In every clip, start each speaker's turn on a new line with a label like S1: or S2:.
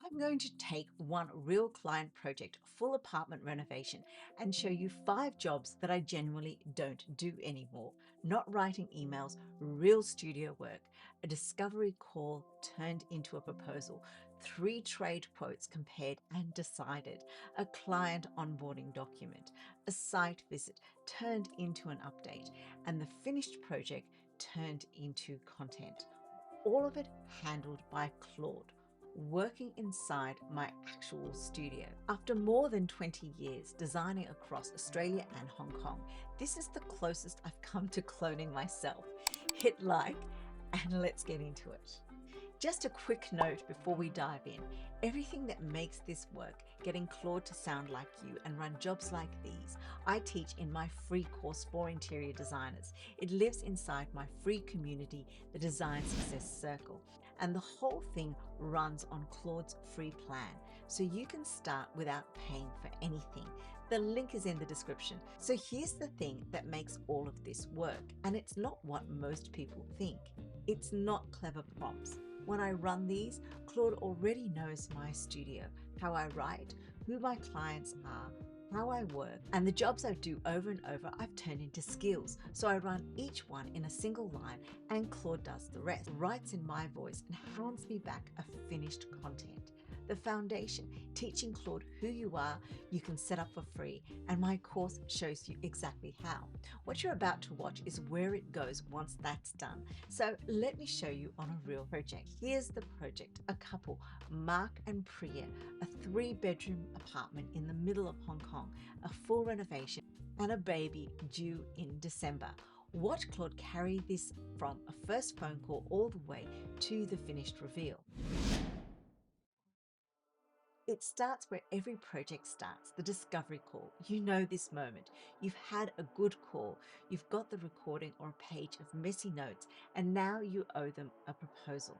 S1: I'm going to take one real client project, full apartment renovation, and show you 5 jobs that I genuinely don't do anymore. Not writing emails, real studio work, a discovery call turned into a proposal, 3 trade quotes compared and decided, a client onboarding document, a site visit turned into an update, and the finished project turned into content. All of it handled by Claude, working inside my actual studio. After more than 20 years designing across Australia and Hong Kong, this is the closest I've come to cloning myself. Hit like and let's get into it. Just a quick note before we dive in. Everything that makes this work, getting Claude to sound like you and run jobs like these, I teach in my free course for interior designers. It lives inside my free community, the Design Success Circle. And the whole thing runs on Claude's free plan, so you can start without paying for anything. The link is in the description. So here's the thing that makes all of this work, and it's not what most people think. It's not clever prompts. When I run these, Claude already knows my studio, how I write, who my clients are, how I work, and the jobs I do over and over I've turned into skills. So I run each one in a single line and Claude does the rest, writes in my voice and hands me back a finished content. The foundation, teaching Claude who you are, you can set up for free, and my course shows you exactly how. What you're about to watch is where it goes once that's done. So let me show you on a real project. Here's the project, a couple, Mark and Priya, a 3-bedroom apartment in the middle of Hong Kong, a full renovation, and a baby due in December. Watch Claude carry this from a first phone call all the way to the finished reveal. It starts where every project starts, the discovery call. You know this moment. You've had a good call, you've got the recording or a page of messy notes, and now you owe them a proposal.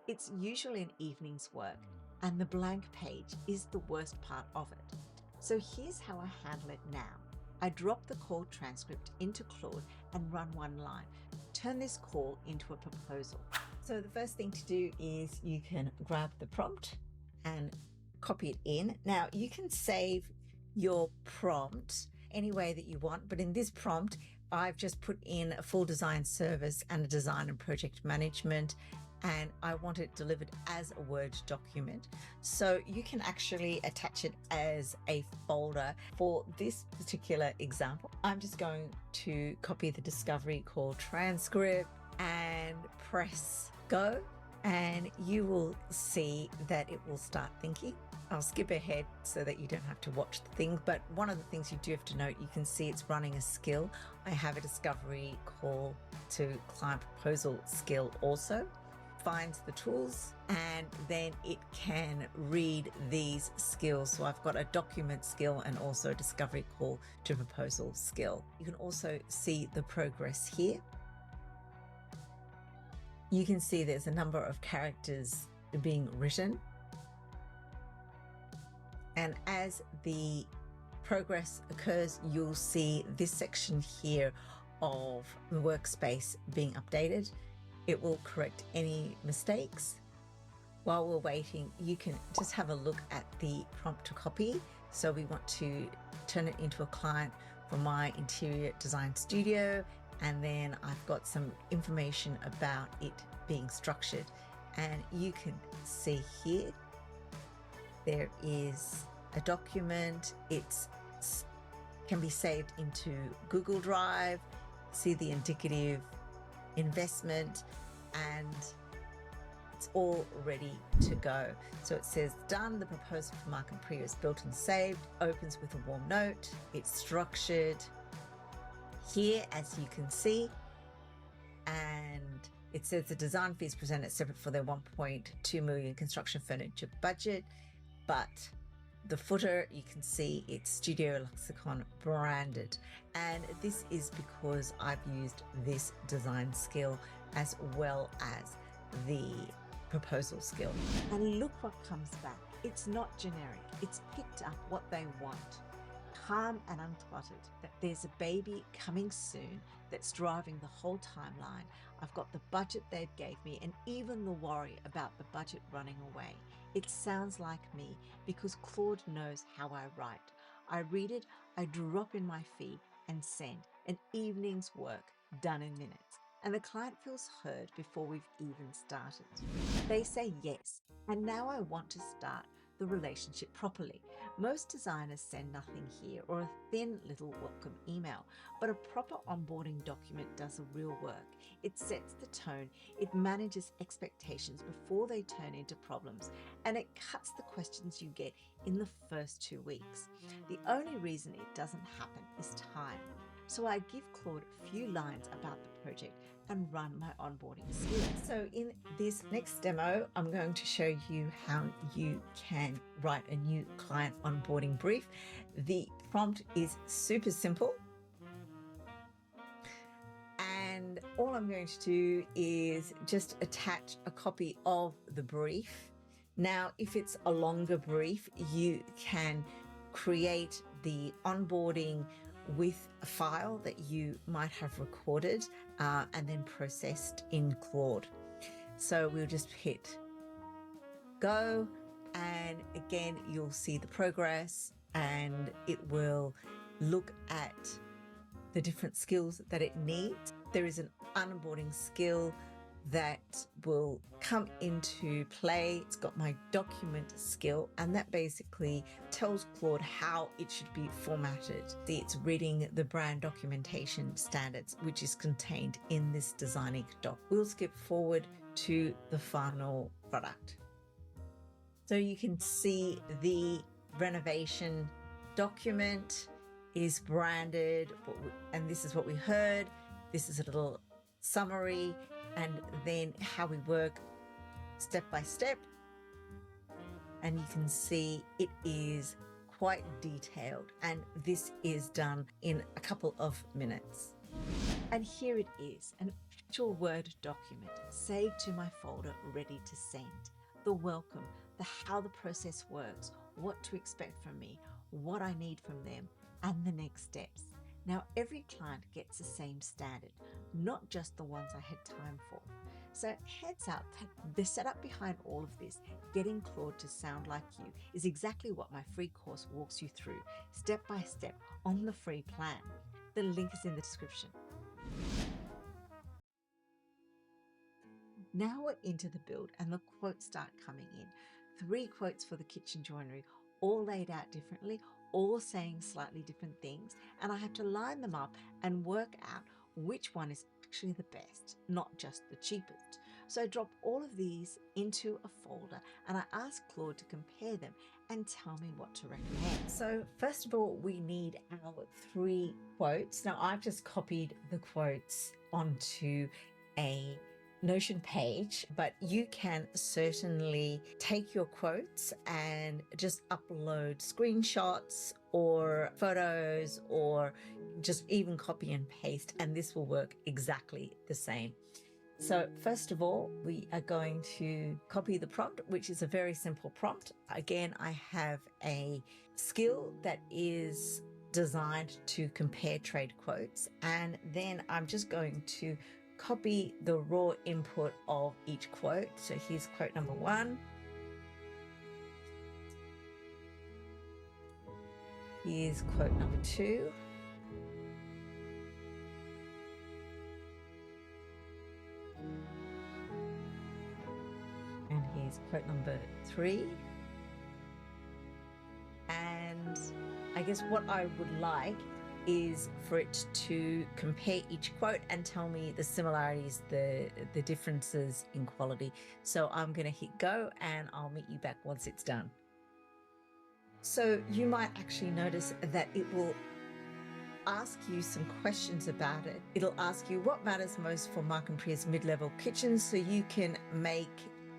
S1: It's usually an evening's work, and the blank page is the worst part of it. So here's how I handle it now. I drop the call transcript into Claude and run one line. Turn this call into a proposal. So the first thing to do is you can grab the prompt and copy it in. Now you can save your prompt any way that you want, but in this prompt, I've just put in a full design service and a design and project management, and I want it delivered as a Word document. So you can actually attach it as a folder. For this particular example, I'm just going to copy the discovery call transcript and press go, and you will see that it will start thinking. I'll skip ahead so that you don't have to watch the thing, but one of the things you do have to note, you can see it's running a skill. I have a discovery call to client proposal skill also. Finds the tools and then it can read these skills. So I've got a document skill and also a discovery call to proposal skill. You can also see the progress here. You can see there's a number of characters being written. And as the progress occurs, you'll see this section here of the workspace being updated. It will correct any mistakes. While we're waiting, you can just have a look at the prompt to copy. So we want to turn it into a client for my interior design studio. And then I've got some information about it being structured. And you can see here, there is a document. It can be saved into Google Drive, see the indicative investment, and it's all ready to go. So it says done. The proposal for Mark and Priya is built and saved, opens with a warm note. It's structured here, as you can see, and it says the design fees presented separate for their 1.2 million construction furniture budget, but the footer, you can see it's Studio Lexicon branded. And this is because I've used this design skill as well as the proposal skill. And look what comes back. It's not generic. It's picked up what they want. Calm and uncluttered, that there's a baby coming soon that's driving the whole timeline. I've got the budget they gave me and even the worry about the budget running away. It sounds like me because Claude knows how I write. I read it, I drop in my fee and send. An evening's work done in minutes. And the client feels heard before we've even started. They say yes, and now I want to start the relationship properly. Most designers send nothing here or a thin little welcome email, but a proper onboarding document does the real work. It sets the tone, it manages expectations before they turn into problems, and it cuts the questions you get in the first 2 weeks. The only reason it doesn't happen is time. So I give Claude a few lines about the project and run my onboarding skills. So in this next demo, I'm going to show you how you can write a new client onboarding brief. The prompt is super simple. And all I'm going to do is just attach a copy of the brief. Now, if it's a longer brief, you can create the onboarding with a file that you might have recorded and then processed in Claude. So we'll just hit go, and again, you'll see the progress and it will look at the different skills that it needs. There is an onboarding skill that will come into play. It's got my document skill, and that basically tells Claude how it should be formatted. See, it's reading the brand documentation standards, which is contained in this designing doc. We'll skip forward to the final product. So you can see the renovation document is branded, and this is what we heard. This is a little summary, and then how we work step by step. And you can see it is quite detailed, and this is done in a couple of minutes. And here it is, an actual Word document saved to my folder, ready to send. The welcome, the how the process works, what to expect from me, what I need from them, and the next steps. Now, every client gets the same standard, not just the ones I had time for. So heads up, the setup behind all of this, getting Claude to sound like you, is exactly what my free course walks you through, step by step, on the free plan. The link is in the description. Now we're into the build and the quotes start coming in. 3 quotes for the kitchen joinery, all laid out differently, all saying slightly different things, and I have to line them up and work out which one is actually the best, not just the cheapest. So I drop all of these into a folder and I ask Claude to compare them and tell me what to recommend. So first of all, we need our 3 quotes. Now I've just copied the quotes onto a Notion page, but you can certainly take your quotes and just upload screenshots or photos, or just even copy and paste, and this will work exactly the same. So first of all, we are going to copy the prompt, which is a very simple prompt. Again, I have a skill that is designed to compare trade quotes, and then I'm just going to copy the raw input of each quote. So here's quote number 1. Here's quote number 2. And here's quote number 3. And I guess what I would like is for it to compare each quote and tell me the similarities, the differences in quality. So I'm going to hit go and I'll meet you back once it's done. So you might actually notice that it will ask you some questions about it. It'll ask you what matters most for Mark and Priya's mid-level kitchens, so you can make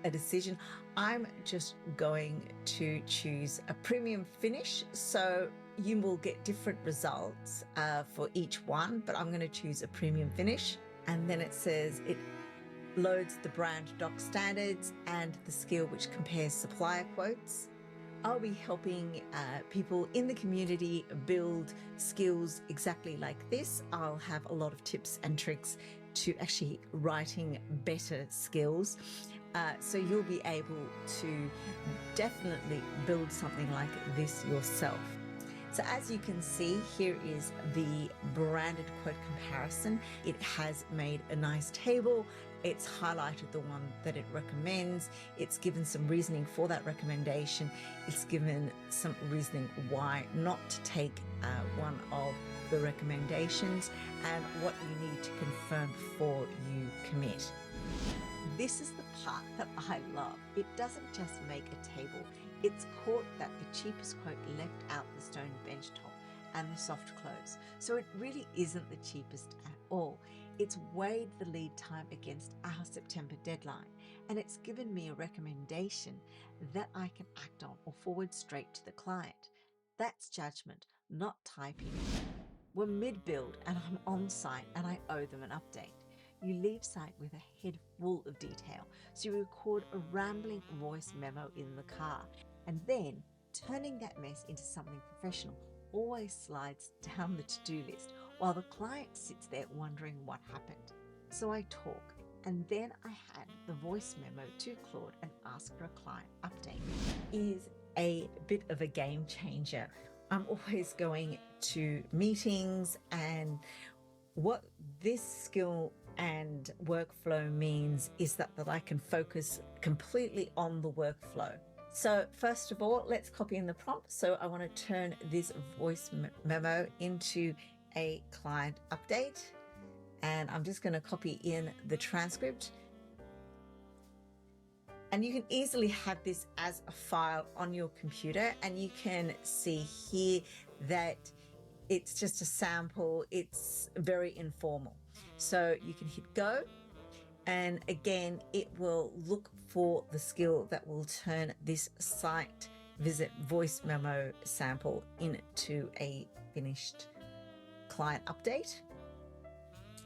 S1: a decision. I'm just going to choose a premium finish, so you will get different results for each one, but I'm going to choose a premium finish. And then it says it loads the brand doc standards and the skill which compares supplier quotes. I'll be helping people in the community build skills exactly like this. I'll have a lot of tips and tricks to actually writing better skills. So you'll be able to definitely build something like this yourself. So as you can see, here is the branded quote comparison. It has made a nice table. It's highlighted the one that it recommends. It's given some reasoning for that recommendation. It's given some reasoning why not to take one of the recommendations and what you need to confirm before you commit. This is the part that I love. It doesn't just make a table. It's caught that the cheapest quote left out the stone bench top and the soft close. So it really isn't the cheapest at all. It's weighed the lead time against our September deadline, and it's given me a recommendation that I can act on or forward straight to the client. That's judgment, not typing. We're mid-build and I'm on site and I owe them an update. You leave site with a head full of detail, so you record a rambling voice memo in the car, and then turning that mess into something professional always slides down the to-do list while the client sits there wondering what happened. So I talk, and then I hand the voice memo to Claude and ask for a client update. It is a bit of a game changer. I'm always going to meetings, and what this skill and workflow means is that I can focus completely on the workflow. So first of all, let's copy in the prompt. So I want to turn this voice memo into a client update, and I'm just going to copy in the transcript. And you can easily have this as a file on your computer, and you can see here that it's just a sample. It's very informal. So you can hit go, and again, it will look for the skill that will turn this site visit voice memo sample into a finished client update.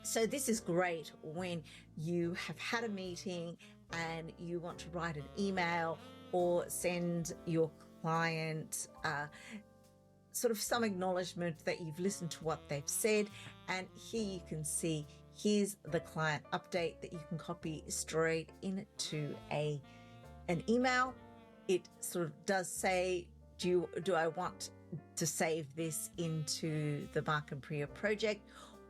S1: So this is great when you have had a meeting and you want to write an email or send your client sort of some acknowledgement that you've listened to what they've said. And here you can see, here's the client update that you can copy straight into an email. It sort of does say, do I want to save this into the Mark and Priya project,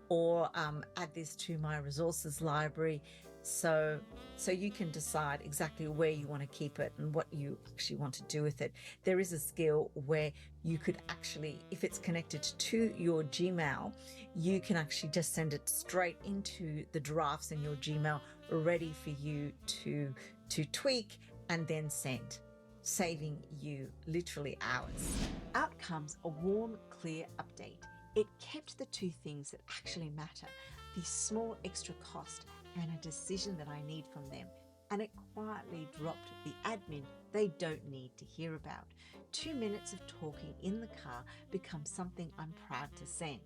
S1: or add this to my resources library? So you can decide exactly where you want to keep it and what you actually want to do with it. There is a skill where you could actually, if it's connected to your Gmail, you can actually just send it straight into the drafts in your Gmail, ready for you to tweak and then send, saving you literally hours. Out comes a warm, clear update. It kept the two things that actually matter, the small extra cost and a decision that I need from them, and it quietly dropped the admin they don't need to hear about. 2 minutes of talking in the car becomes something I'm proud to send.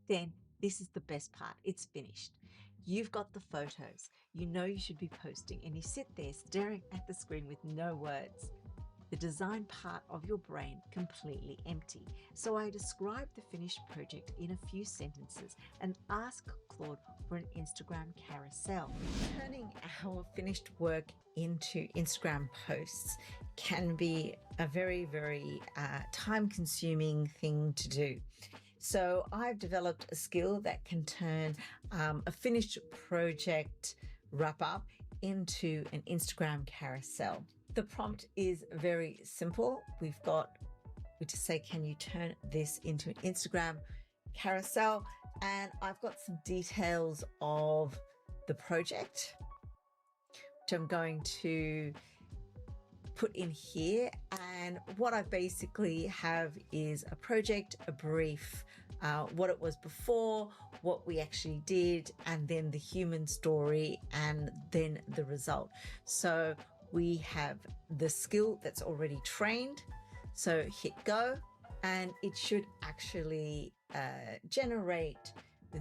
S1: Then this is the best part, it's finished. You've got the photos, you know you should be posting, and you sit there staring at the screen with no words. The design part of your brain completely empty. So I describe the finished project in a few sentences and ask Claude for an Instagram carousel. Turning our finished work into Instagram posts can be a very, very time-consuming thing to do. So I've developed a skill that can turn a finished project wrap-up into an Instagram carousel. The prompt is very simple. We just say, can you turn this into an Instagram carousel? And I've got some details of the project, which I'm going to put in here. And what I basically have is a project, a brief, what it was before, what we actually did, and then the human story, and then the result. So we have the skill that's already trained. So hit go, and it should actually generate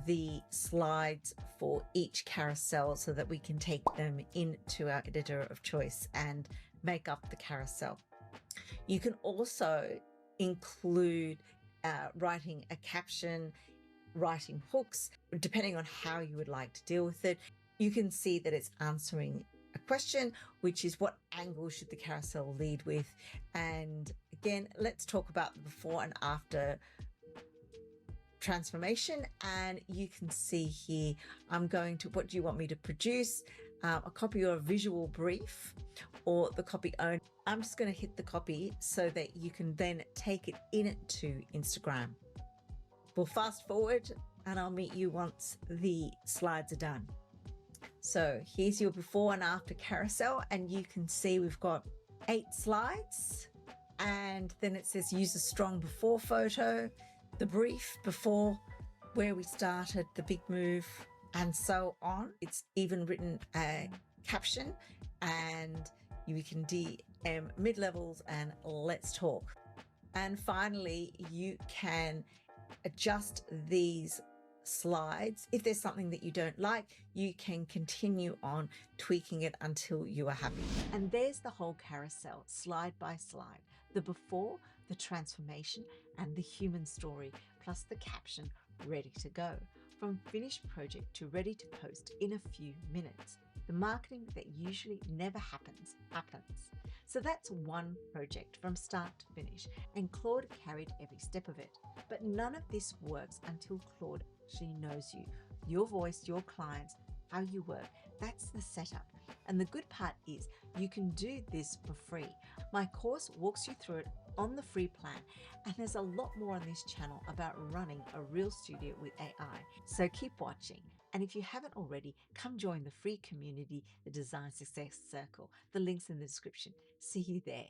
S1: the slides for each carousel so that we can take them into our editor of choice and make up the carousel. You can also include writing a caption, writing hooks, depending on how you would like to deal with it. You can see that it's answering a question, which is what angle should the carousel lead with? And again, let's talk about the before and after transformation. And you can see here, I'm going to, what do you want me to produce? A copy or a visual brief, or the copy own. I'm just going to hit the copy so that you can then take it into Instagram. We'll fast forward and I'll meet you once the slides are done. So here's your before and after carousel, and you can see we've got 8 slides, and then it says use a strong before photo, the brief before, where we started, the big move, and so on. It's even written a caption, and you can DM mid-levels and let's talk. And finally, you can adjust these slides. If there's something that you don't like, you can continue on tweaking it until you are happy. And there's the whole carousel, slide by slide. The before, the transformation, and the human story, plus the caption, ready to go. From finished project to ready to post in a few minutes. The marketing that usually never happens. So that's one project from start to finish, and Claude carried every step of it. But none of this works until Claude actually knows you, your voice, your clients, how you work. That's the setup. And the good part is you can do this for free. My course walks you through it on the free plan, and there's a lot more on this channel about running a real studio with AI. So keep watching. And if you haven't already, come join the free community, the Design Success Circle. The link's in the description. See you there.